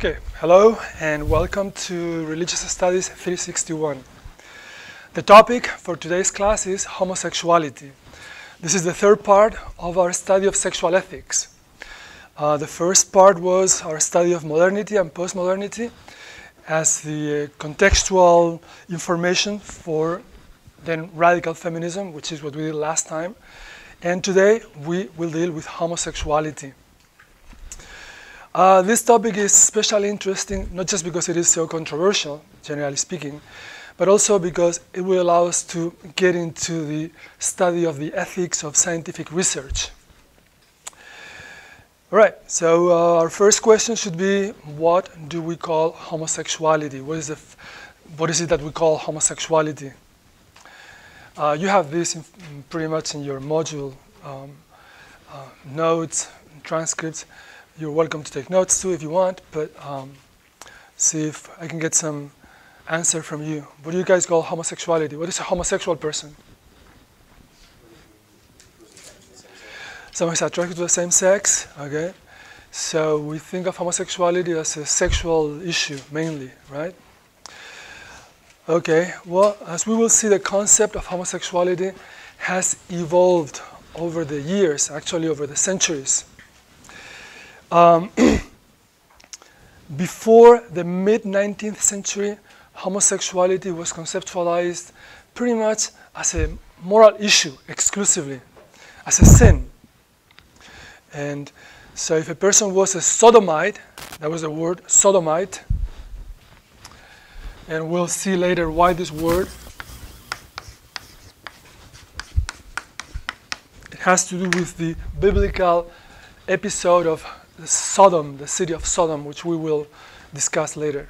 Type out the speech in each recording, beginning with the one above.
Okay, hello and welcome to Religious Studies 361. The topic for today's class is homosexuality. This is the third part of our study of sexual ethics. The first part was our study of modernity and postmodernity as the contextual information for then radical feminism, which is what we did last time. And today we will deal with homosexuality. This topic is especially interesting, not just because it is so controversial, generally speaking, but also because it will allow us to get into the study of the ethics of scientific research. All right, so our first question should be, what do we call homosexuality? What is it that we call homosexuality? You have this pretty much in your module notes, transcripts. You're welcome to take notes too if you want, but see if I can get some answer from you. What do you guys call homosexuality? What is a homosexual person? Someone who's attracted to the same sex, okay? So we think of homosexuality as a sexual issue mainly, right? Okay, well, as we will see, the concept of homosexuality has evolved over the years, actually over the centuries. Before the mid-19th century, homosexuality was conceptualized pretty much as a moral issue exclusively, as a sin. And so if a person was a sodomite, that was the word, sodomite, and we'll see later why this word. It has to do with the biblical episode of Sodom, the city of Sodom, which we will discuss later.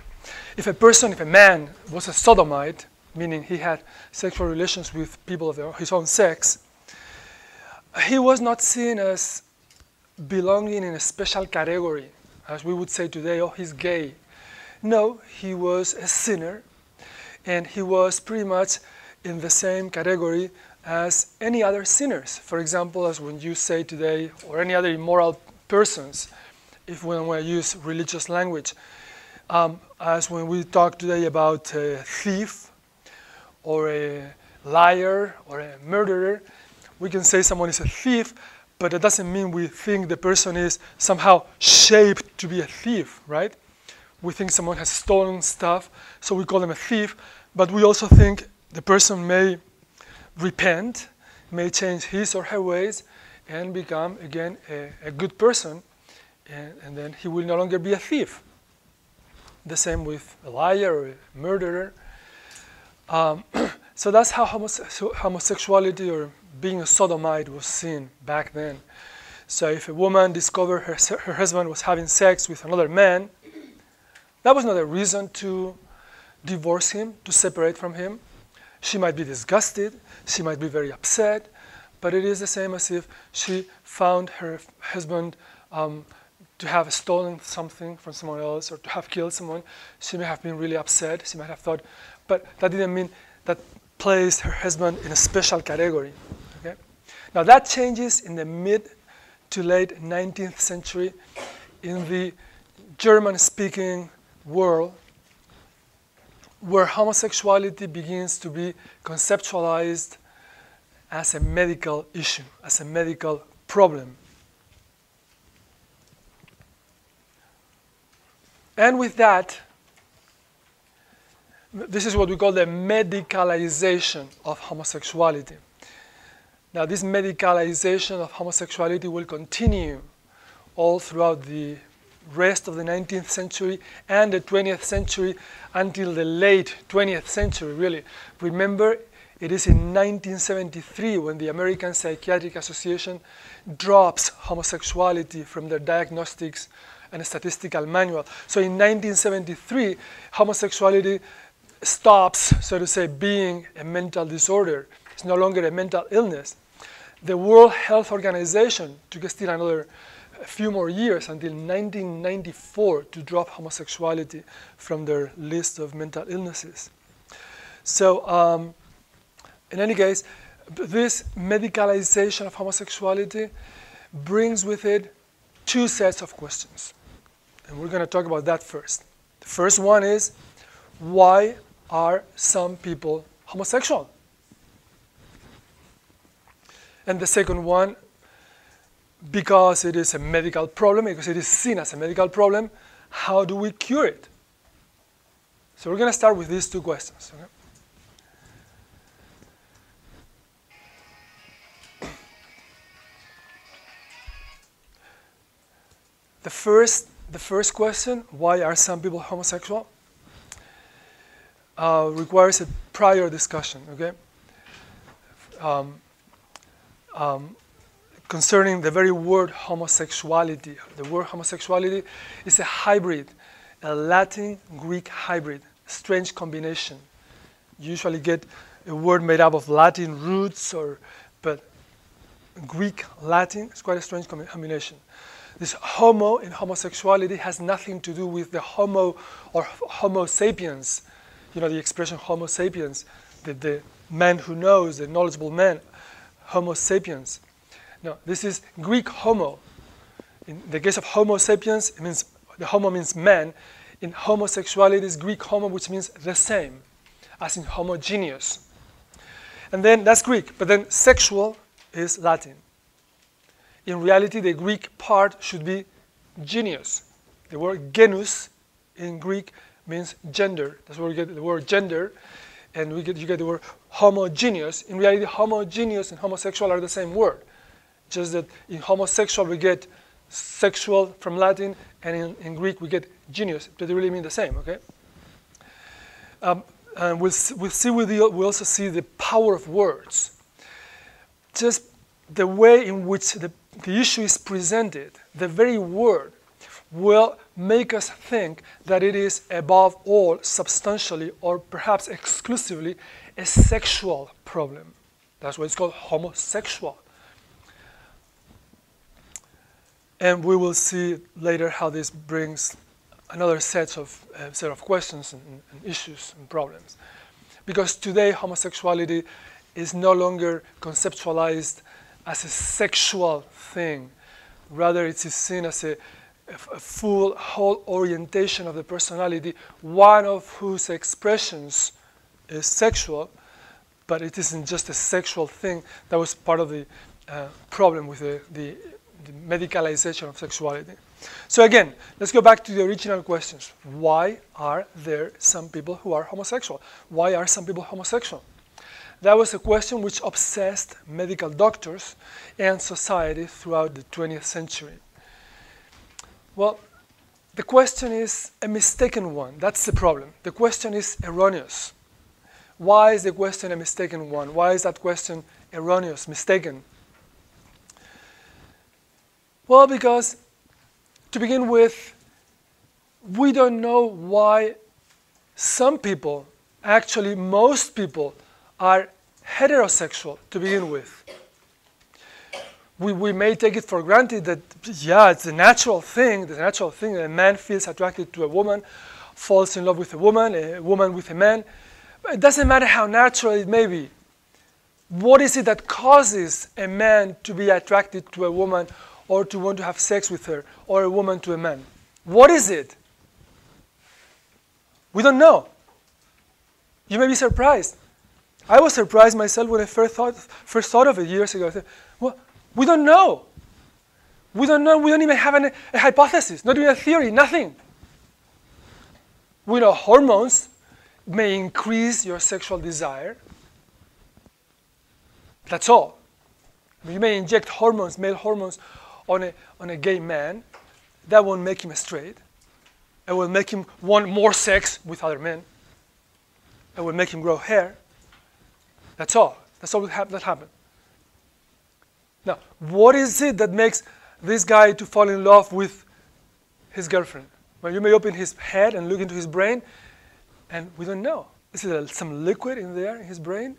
If a man was a sodomite, meaning he had sexual relations with people of his own sex, he was not seen as belonging in a special category, as we would say today, oh, he's gay. No, he was a sinner, and he was pretty much in the same category as any other sinners. For example, as when you say today, or any other immoral persons, if we want to use religious language, as when we talk today about a thief or a liar or a murderer, we can say someone is a thief, but it doesn't mean we think the person is somehow shaped to be a thief, right? We think someone has stolen stuff, so we call them a thief, but we also think the person may repent, may change his or her ways, and become, again, a good person, and then he will no longer be a thief. The same with a liar or a murderer. So that's how homosexuality or being a sodomite was seen back then. So if a woman discovered her husband was having sex with another man, that was not a reason to divorce him, to separate from him. She might be disgusted, she might be very upset, but it is the same as if she found her husband to have stolen something from someone else or to have killed someone. She may have been really upset, she might have thought, but that didn't mean that placed her husband in a special category. Okay? Now that changes in the mid to late 19th century in the German-speaking world, where homosexuality begins to be conceptualized as a medical issue, as a medical problem. And with that, this is what we call the medicalization of homosexuality. Now, this medicalization of homosexuality will continue all throughout the rest of the 19th century and the 20th century until the late 20th century, really. Remember, it is in 1973 when the American Psychiatric Association drops homosexuality from their diagnostics and statistical manual. So in 1973, homosexuality stops, so to say, being a mental disorder. It's no longer a mental illness. The World Health Organization took still a few more years until 1994 to drop homosexuality from their list of mental illnesses. So in any case, this medicalization of homosexuality brings with it two sets of questions. And we're going to talk about that first. The first one is, why are some people homosexual? And the second one, because it is a medical problem, because it is seen as a medical problem, how do we cure it? So we're going to start with these two questions. Okay? The first question, why are some people homosexual, requires a prior discussion, okay? Concerning the very word homosexuality. The word homosexuality is a hybrid, a Latin-Greek hybrid, strange combination. You usually get a word made up of Latin roots, but Greek-Latin is quite a strange combination. This homo in homosexuality has nothing to do with the homo or homo sapiens. You know, the expression homo sapiens, the man who knows, the knowledgeable man, homo sapiens. No, this is Greek homo. In the case of homo sapiens, it means, the homo means man. In homosexuality, it's Greek homo, which means the same, as in homogeneous. And then that's Greek, but then sexual is Latin. In reality, the Greek part should be genius. The word genus in Greek means gender. That's where we get the word gender, and you get the word homogeneous. In reality, homogeneous and homosexual are the same word. Just that in homosexual we get sexual from Latin, and in Greek we get genius. But they really mean the same, okay? And we also see the power of words. Just the way in which the issue is presented, the very word, will make us think that it is above all, substantially, or perhaps exclusively, a sexual problem. That's why it's called homosexual. And we will see later how this brings another set of questions and issues and problems. Because today homosexuality is no longer conceptualized as a sexual thing. Rather, it is seen as a whole orientation of the personality, one of whose expressions is sexual, but it isn't just a sexual thing. That was part of the problem with the medicalization of sexuality. So again, let's go back to the original questions. Why are there some people who are homosexual? Why are some people homosexual? That was a question which obsessed medical doctors and society throughout the 20th century. Well, the question is a mistaken one. That's the problem. The question is erroneous. Why is the question a mistaken one? Why is that question erroneous, mistaken? Well, because to begin with, we don't know why some people, actually most people, are heterosexual to begin with. We may take it for granted that, yeah, it's a natural thing that a man feels attracted to a woman, falls in love with a woman with a man. But it doesn't matter how natural it may be. What is it that causes a man to be attracted to a woman or to want to have sex with her, or a woman to a man? What is it? We don't know. You may be surprised. I was surprised myself when I first thought of it years ago. I said, well, we don't know. We don't know. We don't even have a hypothesis, not even a theory, nothing. We know hormones may increase your sexual desire. That's all. You may inject hormones, male hormones, on a gay man. That won't make him straight. It will make him want more sex with other men. It will make him grow hair. That's all. That's all that happened. Now, what is it that makes this guy to fall in love with his girlfriend? Well, you may open his head and look into his brain, and we don't know. Is it some liquid in there in his brain?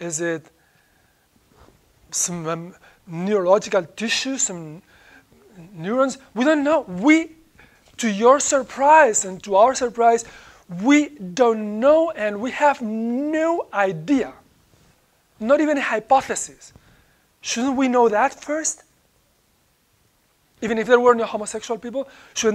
Is it some neurological tissue, some neurons? We don't know. To your surprise and to our surprise, we don't know, and we have no idea. Not even a hypothesis. Shouldn't we know that first? Even if there were no homosexual people, shouldn't that